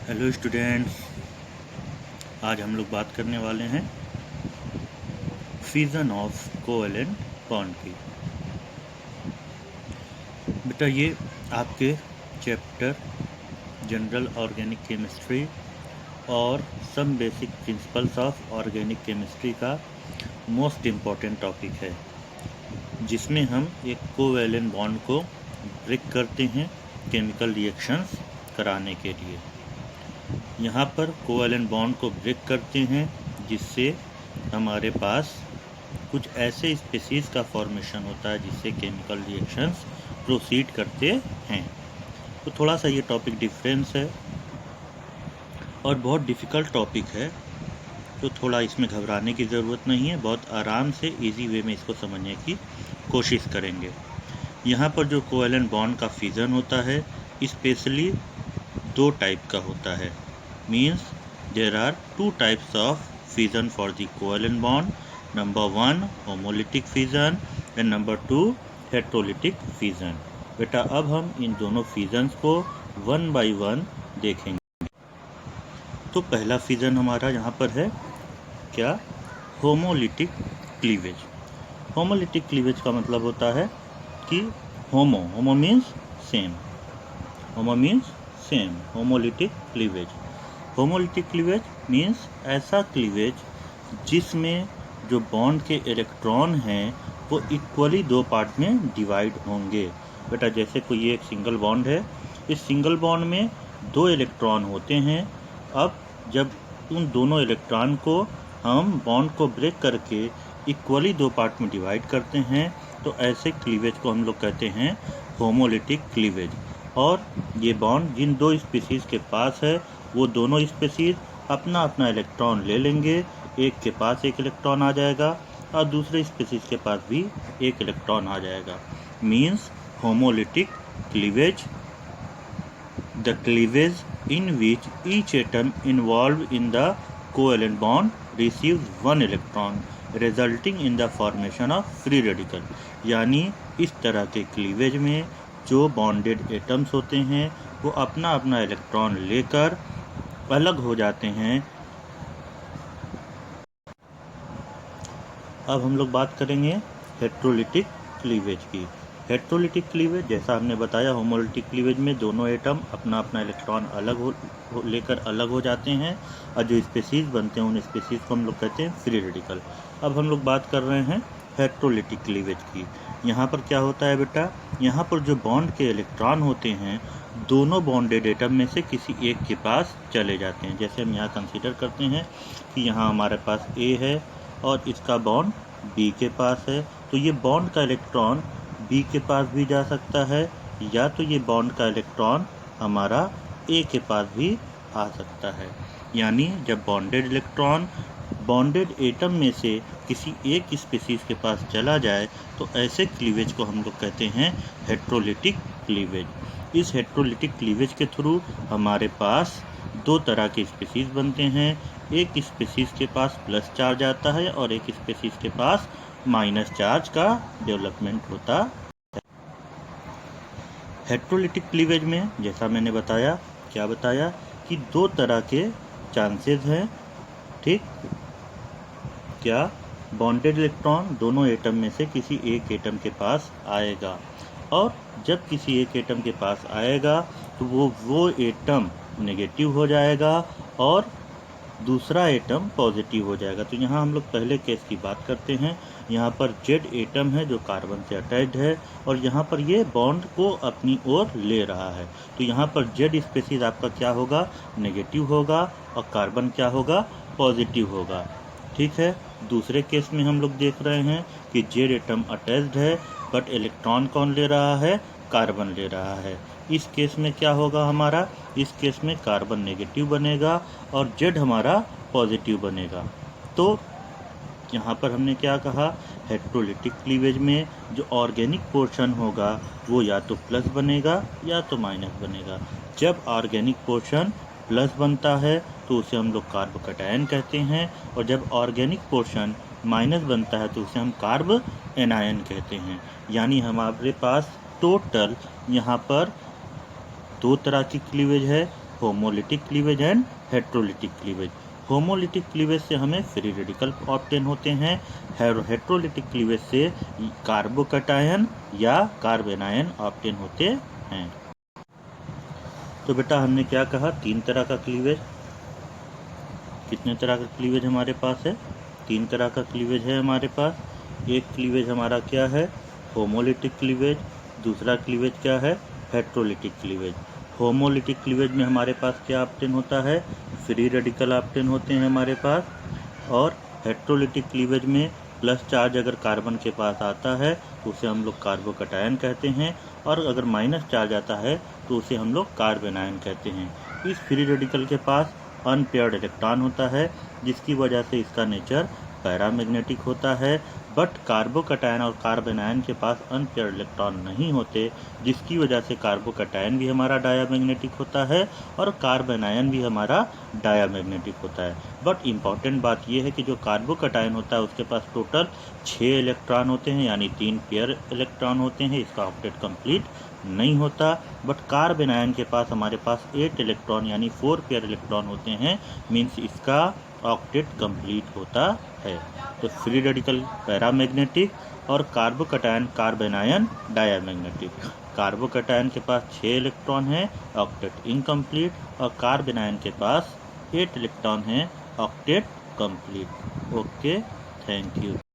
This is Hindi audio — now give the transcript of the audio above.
हेलो स्टूडेंट्स, आज हम लोग बात करने वाले हैं फिजन ऑफ कोवेलेंट बॉन्ड की। बेटा ये आपके चैप्टर जनरल ऑर्गेनिक केमिस्ट्री और some basic principles of organic chemistry का मोस्ट इम्पॉर्टेंट टॉपिक है, जिसमें हम एक कोवेलेंट बॉन्ड को ब्रेक करते हैं केमिकल रिएक्शंस कराने के लिए। यहाँ पर कोवेलेंट बॉन्ड को ब्रेक करते हैं जिससे हमारे पास कुछ ऐसे स्पीशीज़ का फॉर्मेशन होता है जिससे केमिकल रिएक्शंस प्रोसीड करते हैं। तो थोड़ा सा ये टॉपिक डिफरेंस है और बहुत डिफ़िकल्ट टॉपिक है, तो थोड़ा इसमें घबराने की ज़रूरत नहीं है। बहुत आराम से इजी वे में इसको समझने की कोशिश करेंगे। यहाँ पर जो कोवेलेंट बॉन्ड का फिजन होता है स्पेशली दो टाइप का होता है। Means there are two types of fission for the covalent bond. Number 1 homolytic fission and number 2 heterolytic fission. बेटा अब हम इन दोनों फिजन्स को वन बाय वन देखेंगे। तो पहला फिजन हमारा यहाँ पर है क्या? Homolytic cleavage. होमोलिटिक क्लीवेज का मतलब होता है कि होमो मीन्स सेम, होमो means same, homolytic cleavage. Homolytic cleavage means ऐसा क्लीवेज जिसमें जो बॉन्ड के इलेक्ट्रॉन हैं वो इक्वली दो पार्ट में डिवाइड होंगे। बेटा जैसे कोई एक सिंगल बॉन्ड है, इस सिंगल बॉन्ड में दो इलेक्ट्रॉन होते हैं। अब जब उन दोनों इलेक्ट्रॉन को हम बॉन्ड को ब्रेक करके इक्वली दो पार्ट में डिवाइड करते हैं तो ऐसे क्लीवेज को हम लोग कहते हैं होमोलिटिक क्लीवेज। और ये बॉन्ड जिन दो स्पीशीज़ के पास है वो दोनों स्पीशीज़ अपना अपना इलेक्ट्रॉन ले लेंगे। एक के पास एक इलेक्ट्रॉन आ जाएगा और दूसरे स्पीशीज़ के पास भी एक इलेक्ट्रॉन आ जाएगा। Means homolytic cleavage, the cleavage in which each atom involved in the covalent bond receives one electron resulting in the formation of free radical। यानी इस तरह के क्लीवेज में जो बॉन्डेड एटम्स होते हैं वो अपना अपना इलेक्ट्रॉन लेकर अलग हो जाते हैं। अब हम लोग बात करेंगे हेट्रोलिटिक क्लीवेज की। हेट्रोलिटिक क्लीवेज जैसा हमने बताया, होमोलिटिक क्लीवेज में दोनों एटम अपना अपना इलेक्ट्रॉन लेकर अलग हो जाते हैं और जो स्पीशीज़ बनते हैं उन स्पीशीज़ को हम लोग कहते हैं फ्री रेडिकल। अब हम लोग बात कर रहे हैं हेट्रोलिटिक क्लीवेज की। यहाँ पर क्या होता है बेटा? यहाँ पर जो बॉन्ड के इलेक्ट्रॉन होते हैं दोनों बॉन्डेड एटम में से किसी एक के पास चले जाते हैं। जैसे हम यहाँ कंसीडर करते हैं कि यहाँ हमारे पास ए है और इसका बॉन्ड बी के पास है, तो ये बॉन्ड का इलेक्ट्रॉन बी के पास भी जा सकता है या तो ये बॉन्ड का इलेक्ट्रॉन हमारा ए के पास भी आ सकता है। यानी जब बॉन्डेड इलेक्ट्रॉन बॉन्डेड एटम में से किसी एक स्पीशीज़ के पास चला जाए तो ऐसे क्लीवेज को हम लोग कहते हैं हेट्रोलिटिक क्लीवेज। इस हेट्रोलिटिक क्लीवेज के थ्रू हमारे पास दो तरह के स्पीशीज़ बनते हैं। एक स्पीशीज़ के पास प्लस चार्ज आता है और एक स्पीशीज़ के पास माइनस चार्ज का डेवलपमेंट होता है। हेट्रोलिटिक क्लीवेज में जैसा मैंने बताया, क्या बताया कि दो तरह के चांसेस हैं। ठीक, क्या? बॉन्डेड इलेक्ट्रॉन दोनों एटम में से किसी एक एटम के पास आएगा और जब किसी एक एटम के पास आएगा तो वो एटम नेगेटिव हो जाएगा और दूसरा एटम पॉजिटिव हो जाएगा। तो यहाँ हम लोग पहले केस की बात करते हैं। यहाँ पर जेड एटम है जो कार्बन से अटैच्ड है और यहाँ पर ये बॉन्ड को अपनी ओर ले रहा है। तो यहाँ पर जेड स्पीशीज आपका क्या होगा? नेगेटिव होगा और कार्बन क्या होगा? पॉजिटिव होगा। ठीक है। दूसरे केस में हम लोग देख रहे हैं कि जेड एटम अटैच्ड है बट इलेक्ट्रॉन कौन ले रहा है? कार्बन ले रहा है। इस केस में क्या होगा हमारा? इस केस में कार्बन नेगेटिव बनेगा और जेड हमारा पॉजिटिव बनेगा। तो यहाँ पर हमने क्या कहा? हेट्रोलिटिक क्लीवेज में जो ऑर्गेनिक पोर्शन होगा वो या तो प्लस बनेगा या तो माइनस बनेगा। जब ऑर्गेनिक पोर्शन प्लस बनता है तो उसे हम लोग कार्ब कैटायन कहते हैं और जब ऑर्गेनिक पोर्शन माइनस बनता है तो उसे हम कार्ब एनायन कहते हैं। यानी हमारे पास टोटल यहाँ पर दो तरह की क्लीवेज है। Homolytic cleavage and heterolytic cleavage. Homolytic cleavage से हमें फ्री रेडिकल ऑब्टेन होते हैं, हेट्रोलिटिक क्लीवेज से कार्बोकैटायन या कार्बेनायन ऑब्टेन होते हैं। तो बेटा हमने क्या कहा, 3 तरह का क्लीवेज। कितने तरह का क्लीवेज हमारे पास है? 3 तरह का क्लीवेज है हमारे पास। एक क्लीवेज हमारा क्या है? Homolytic cleavage. दूसरा क्लीवेज क्या है? Heterolytic cleavage. होमोलिटिक क्लीवेज में हमारे पास क्या ऑब्टेन होता है? फ्री रेडिकल ऑब्टेन होते हैं हमारे पास। और हेट्रोलिटिक क्लीवेज में प्लस चार्ज अगर कार्बन के पास आता है तो उसे हम लोग कार्बोकैटायन कहते हैं, और अगर माइनस चार्ज आता है तो उसे हम लोग कार्बेनायन कहते हैं। इस फ्री रेडिकल के पास अनपेयर्ड इलेक्ट्रॉन होता है, जिसकी वजह से इसका नेचर पैरामैग्नेटिक होता है। बट कार्बोकैटायन और कार्बेनायन के पास अनपेयर्ड इलेक्ट्रॉन नहीं होते, जिसकी वजह से कार्बोकैटायन भी हमारा डायामैग्नेटिक होता है और कार्बेनायन भी हमारा डायामैग्नेटिक होता है। बट इम्पॉर्टेंट बात यह है कि जो कार्बोकैटायन होता है उसके पास टोटल 6 इलेक्ट्रॉन होते हैं, यानी 3 पेयर इलेक्ट्रॉन होते हैं, इसका ऑक्टेट कंप्लीट नहीं होता। बट कार्बेनायन के पास हमारे पास 8 इलेक्ट्रॉन यानी 4 पेयर इलेक्ट्रॉन होते हैं, मीन्स इसका ऑक्टेट कंप्लीट होता है। तो फ्री रेडिकल पैरामैग्नेटिक और कार्बोकैटायन कार्बेनायन डायामैग्नेटिक। कार्बोकैटायन के पास 6 इलेक्ट्रॉन है, ऑक्टेट इनकम्प्लीट, और कार्बेनायन के पास 8 इलेक्ट्रॉन है, octet complete. Okay, thank you.